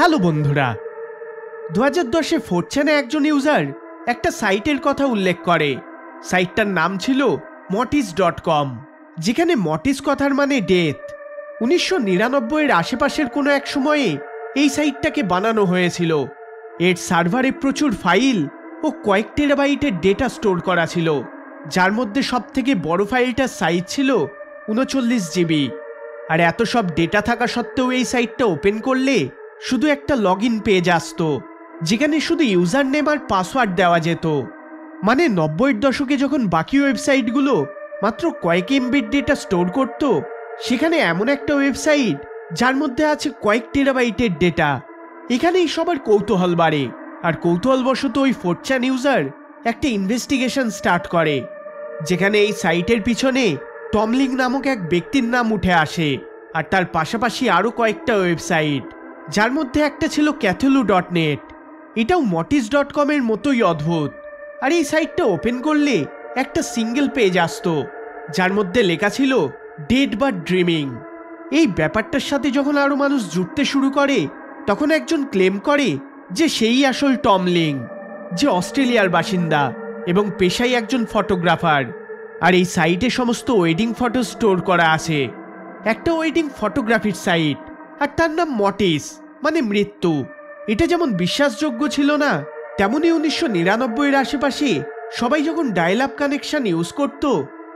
Hello বন্ধুরা, 2010-এ 4chan একজন user একটা সাইটের কথা উল্লেখ করে। সাইটটার নাম ছিল motis.com, যেখানে মটিস কথার মানে ডেথ। 1999-এর আশেপাশের কোনো এক সময়ে এই সাইটটাকে বানানো হয়েছিল। এর সার্ভারে প্রচুর ফাইল ও কয়েক টেরাবাইটের ডেটা স্টোর করা ছিল, যার মধ্যে সবথেকে বড় ফাইলটার সাইজ ছিল 39 জিবি। আর এত সব ডেটা থাকা সত্ত্বেও এই সাইটটা ওপেন করলে শুধু একটা লগইন পেজ আসতো, যেখানে শুধু ইউজার নেম আর পাসওয়ার্ড দেওয়া যেত। মানে 90-এর দশকে যখন বাকি ওয়েবসাইটগুলো মাত্র কয়েক এমবির ডেটা স্টোর করত, সেখানে এমন একটা ওয়েবসাইট যার মধ্যে আছে কয়েক টেরাবাইটের ডেটা। এখানেই সবার কৌতূহল বাড়ে, আর কৌতূহলবশত ওই 4chan ইউজার একটা ইনভেস্টিগেশন স্টার্ট করে, যেখানে এই সাইটের পিছনে টম লিং নামক এক ব্যক্তির নাম উঠে আসে, আর তার পাশাপাশি আরও কয়েকটা ওয়েবসাইট, যার মধ্যে একটা ছিল Cthulhu.net। এটাও motis.com এর মতোই অদ্ভুত। আর এই সাইটটা ওপেন করলে একটা সিঙ্গেল পেজ আসতো, যার মধ্যে লেখা ছিল ডেড বাট ড্রিমিং। এই ব্যাপারটার সাথে যখন আরও মানুষ জুড়তে শুরু করে, তখন একজন ক্লেম করে যে সেই আসল টম লিং, যে অস্ট্রেলিয়ার বাসিন্দা এবং পেশায় একজন ফটোগ্রাফার। আর এই সাইটে সমস্ত ওয়েডিং ফটো স্টোর করা আছে। একটা ওয়েডিং ফটোগ্রাফির সাইট, আর তার নাম মটিস, মানে মৃত্যু। এটা যেমন বিশ্বাসযোগ্য ছিল না, তেমনই 1999-এর আশেপাশে সবাই যখন ডায়াল আপ কানেকশন ইউজ করত,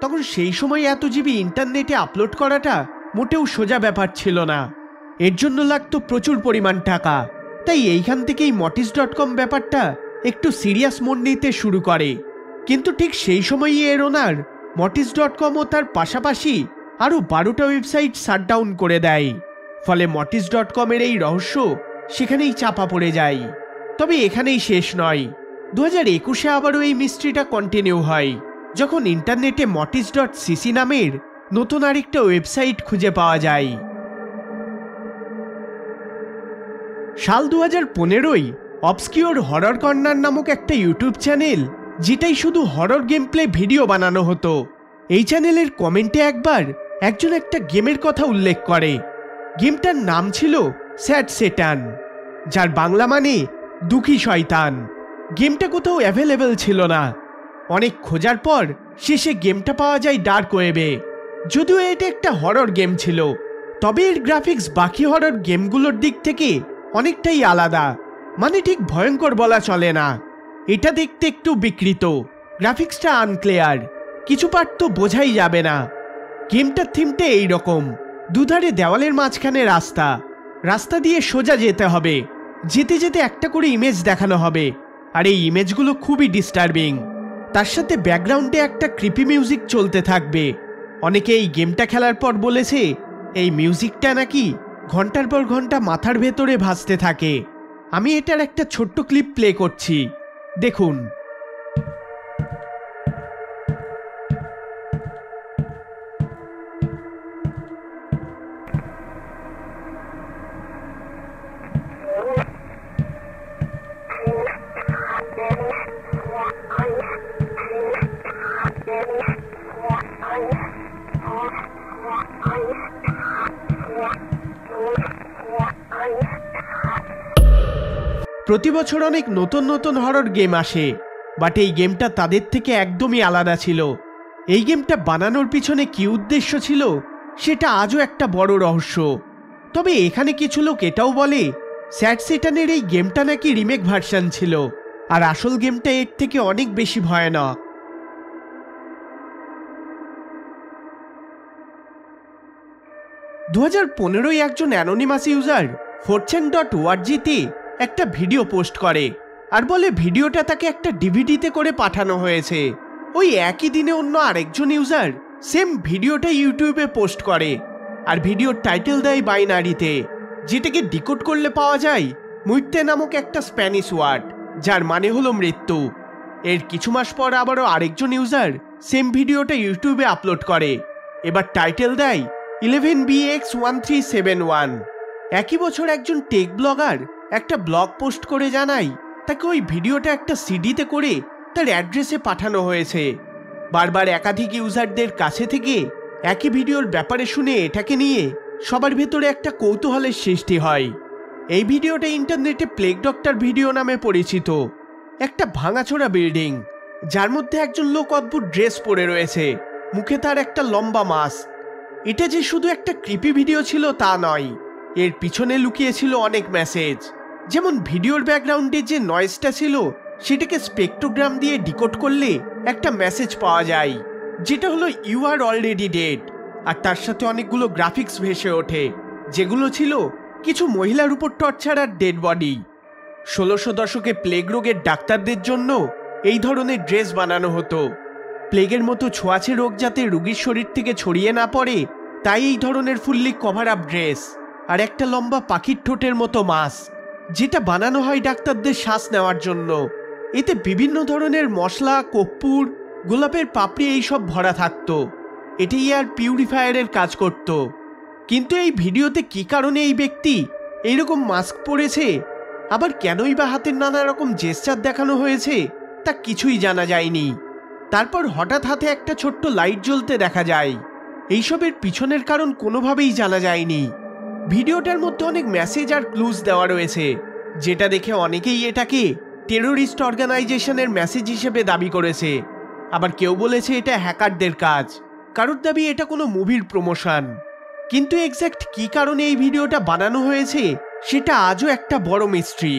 তখন সেই সময় এত জিবি ইন্টারনেটে আপলোড করাটা মোটেও সোজা ব্যাপার ছিল না। এর জন্য লাগতো প্রচুর পরিমাণ টাকা। তাই এইখান থেকেই motis.com ব্যাপারটা একটু সিরিয়াস মোড নিতে শুরু করে। কিন্তু ঠিক সেই সময়ই এর ওনার motis.com ও তার পাশাপাশি আরও 12টা ওয়েবসাইট শাটডাউন করে দেয়। ফলে motis.com এর এই রহস্য সেখানেই চাপা পড়ে যায়। তবে এখানেই শেষ নয়। 2021-এ আবারও এই মিস্ট্রিটা কন্টিনিউ হয়, যখন ইন্টারনেটে motis.cc নামের নতুন আরেকটা ওয়েবসাইট খুঁজে পাওয়া যায়। সাল 2015-ই অবস্কিওর হরর কর্নার নামক একটা ইউটিউব চ্যানেল, যেটাই শুধু হরর গেম প্লে ভিডিও বানানো হতো। এই চ্যানেলের কমেন্টে একবার একজন একটা গেমের কথা উল্লেখ করে। গেমটার নাম ছিল স্যাড সেটান, যার বাংলা মানে দুঃখী শয়তান। গেমটা কোথাও অ্যাভেলেবেল ছিল না। অনেক খোঁজার পর শেষে গেমটা পাওয়া যায় ডার্ক ওয়েবে। যদিও এটা একটা হরর গেম ছিল, তবে এর গ্রাফিক্স বাকি হরর গেমগুলোর দিক থেকে অনেকটাই আলাদা। মানে ঠিক ভয়ঙ্কর বলা চলে না, এটা দেখতে একটু বিকৃত, গ্রাফিক্সটা আনক্লিয়ার, কিছু পার্ট তো বোঝাই যাবে না। গেমটার থিমটা এইরকম, দুধারে দেওয়ালের মাঝখানে রাস্তা, রাস্তা দিয়ে সোজা যেতে হবে, যেতে যেতে একটা করে ইমেজ দেখানো হবে, আর এই ইমেজগুলো খুবই ডিস্টার্বিং। তার সাথে ব্যাকগ্রাউন্ডে একটা ক্রিপি মিউজিক চলতে থাকবে। অনেকে এই গেমটা খেলার পর বলেছে এই মিউজিকটা নাকি ঘন্টার পর ঘন্টা মাথার ভেতরে ভাসতে থাকে। আমি এটার একটা ছোট্ট ক্লিপ প্লে করছি, দেখুন। প্রতি বছর অনেক নতুন নতুন হরর গেম আসে, বাট এই গেমটা তাদের থেকে একদমই আলাদা ছিল। এই গেমটা বানানোর পিছনে কি উদ্দেশ্য ছিল সেটা আজও একটা বড় রহস্য। তবে এখানে কিছু লোক এটাও বলে স্যাড সেটানের এই গেমটা নাকি রিমেক ভার্সন ছিল, আর আসল গেমটা এর থেকে অনেক বেশি ভয়ানক। 2015-ই একজন অ্যানোনিমাস ইউজার 4chan.org-তে একটা ভিডিও পোস্ট করে, আর বলে ভিডিওটা তাকে একটা ডিভিডিতে করে পাঠানো হয়েছে। ওই একই দিনে অন্য আরেকজন ইউজার সেম ভিডিওটা ইউটিউবে পোস্ট করে, আর ভিডিওর টাইটেল দেয় বাইনারিতে, যেটাকে ডিকোড করলে পাওয়া যায় মুইতে নামক একটা স্প্যানিশ ওয়ার্ড, যার মানে হলো মৃত্যু। এর কিছু মাস পর আবারও আরেকজন ইউজার সেম ভিডিওটা ইউটিউবে আপলোড করে, এবার টাইটেল দেয় 11BX1371। একই বছর একজন টেক ব্লগার একটা ব্লগ পোস্ট করে জানায় তাকে ওই ভিডিওটা একটা সিডিতে করে তার অ্যাড্রেসে পাঠানো হয়েছে। বারবার একাধিক ইউজারদের কাছে থেকে একই ভিডিওর ব্যাপারে শুনে এটাকে নিয়ে সবার ভেতরে একটা কৌতূহলের সৃষ্টি হয়। এই ভিডিওটা ইন্টারনেটে প্লেগ ডক্টর ভিডিও নামে পরিচিত। একটা ভাঙাচোরা বিল্ডিং, যার মধ্যে একজন লোক অদ্ভুত ড্রেস পরে রয়েছে, মুখে তার একটা লম্বা মাস্ক। এটা যে শুধু একটা ক্রিপি ভিডিও ছিল তা নয়, এর পিছনে লুকিয়ে ছিল অনেক মেসেজ। যেমন ভিডিওর ব্যাকগ্রাউন্ডে যে নয়েজটা ছিল সেটাকে স্পেকট্রোগ্রাম দিয়ে ডিকোড করলে একটা মেসেজ পাওয়া যায়, যেটা হলো ইউ আর অলরেডি ডেড। আর তার সাথে অনেকগুলো গ্রাফিক্স ভেসে ওঠে, যেগুলো ছিল কিছু মহিলার উপর টর্চার আর ডেড বডি। 1600 দশকে প্লেগ রোগের ডাক্তারদের জন্য এই ধরনের ড্রেস বানানো হতো। প্লেগের মতো ছোঁয়াচে রোগ যাতে রোগীর শরীর থেকে ছড়িয়ে না পড়ে, তাই এই ধরনের ফুললি কভার আপ ড্রেস আর একটা লম্বা পাখির ঠোঁটের মতো মাস্ক, যেটা বানানো হয় ডাক্তারদের শ্বাস নেওয়ার জন্য। এতে বিভিন্ন ধরনের মশলা, কর্পূর, গোলাপের পাপড়ি এইসব ভরা থাকতো। এটি এয়ার পিউরিফায়ারের কাজ করত। কিন্তু এই ভিডিওতে কি কারণে এই ব্যক্তি এইরকম মাস্ক পরেছে, আবার কেনই বা হাতের নানা রকম জেস্চার দেখানো হয়েছে, তা কিছুই জানা যায়নি। তারপর হঠাৎ হাতে একটা ছোট্ট লাইট জ্বলতে দেখা যায়। এইসবের পিছনের কারণ কোনোভাবেই জানা যায়নি। ভিডিওটার মধ্যে অনেক মেসেজ আর ক্লুজ দেওয়া রয়েছে, যেটা দেখে অনেকেই এটাকে টেরোরিস্ট অর্গানাইজেশনের মেসেজ হিসেবে দাবি করেছে। আবার কেউ বলেছে এটা হ্যাকারদের কাজ, কারোর দাবি এটা কোনো মুভির প্রমোশন। কিন্তু এক্স্যাক্ট কি কারণে এই ভিডিওটা বানানো হয়েছে সেটা আজও একটা বড় মিস্ট্রি।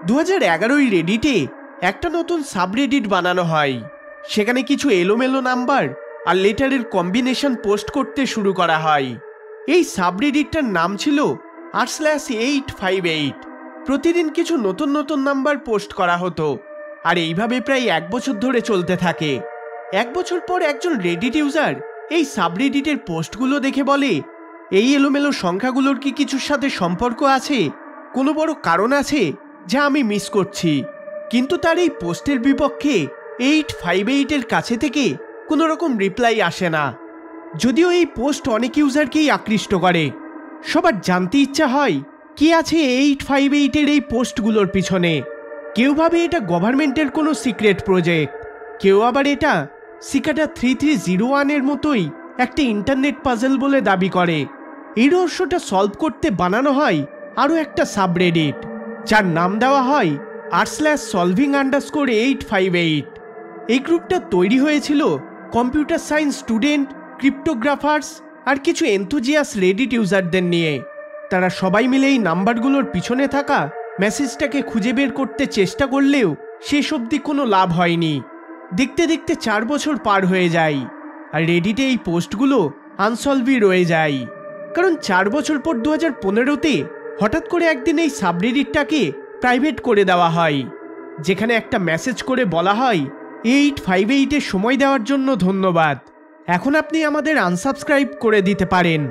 2011 রেডিটে একটা নতুন সাবরেডিট বানানো হয়। সেখানে কিছু এলোমেলো নাম্বার আর লেটারের কম্বিনেশন পোস্ট করতে শুরু করা হয়। এই সাবরেডিটটার নাম ছিল r/858। প্রতিদিন কিছু নতুন নতুন নাম্বার পোস্ট করা হতো, আর এইভাবে প্রায় 1 বছর ধরে চলতে থাকে। 1 বছর পর একজন রেডিট ইউজার এই সাবরেডিটের পোস্টগুলো দেখে বলে, এই এলোমেলো সংখ্যাগুলোর কি কিছুর সাথে সম্পর্ক আছে, কোনো বড় কারণ আছে যা আমি মিস করছি। কিন্তু তার এই পোস্টের বিপক্ষে 858-এর কাছে থেকে কোনো রকম রিপ্লাই আসে না। যদিও এই পোস্ট অনেক ইউজারকেই আকৃষ্ট করে। সবার জানতে ইচ্ছা হয় কি আছে 858-এর এই পোস্টগুলোর পিছনে। কেউ ভাবে এটা গভর্নমেন্টের কোনো সিক্রেট প্রজেক্ট, কেউ আবার এটা সিকাটা 3301-এর মতোই একটা ইন্টারনেট পাজল বলে দাবি করে। এই রহস্যটা সলভ করতে বানানো হয় আরও একটা সাবরেডিট, যার নাম দেওয়া হয় r/solving_858। এই গ্রুপটা তৈরি হয়েছিল কম্পিউটার সায়েন্স স্টুডেন্ট, ক্রিপ্টোগ্রাফার্স আর কিছু এনথুজিয়াস রেডিট ইউজারদের নিয়ে। তারা সবাই মিলে এই নাম্বারগুলোর পিছনে থাকা মেসেজটাকে খুঁজে বের করতে চেষ্টা করলেও শেষ অবধি কোনো লাভ হয়নি। দেখতে দেখতে 4 বছর পার হয়ে যায়, আর রেডিটে এই পোস্টগুলো আনসলভই রয়ে যায়। কারণ 4 বছর পর 2015-তে হঠাৎ করে একদিন এই সাবরেডিটটাকে প্রাইভেট করে দেওয়া হয়, যেখানে একটা মেসেজ করে বলা হয় 858-এর সময় দেওয়ার জন্য ধন্যবাদ। এখন আপনি আমাদের আনসাবস্ক্রাইব করে দিতে পারেন,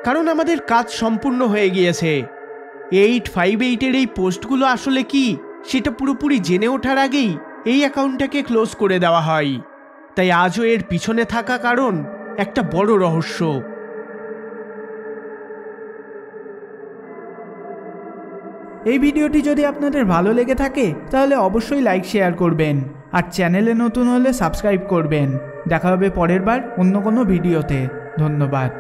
কারণ আমাদের কাজ সম্পূর্ণ হয়ে গিয়েছে। 858-এর এই পোস্টগুলো আসলে কি সেটা পুরোপুরি জেনে ওঠার আগেই এই অ্যাকাউন্টটাকে ক্লোজ করে দেওয়া হয়। তাই আজও এর পিছনে থাকা কারণ একটা বড় রহস্য। এই ভিডিওটি যদি আপনাদের ভালো লেগে থাকে তাহলে অবশ্যই লাইক শেয়ার করবেন, আর চ্যানেলে নতুন হলে সাবস্ক্রাইব করবেন। দেখা হবে পরের বার অন্য কোনো ভিডিওতে। ধন্যবাদ।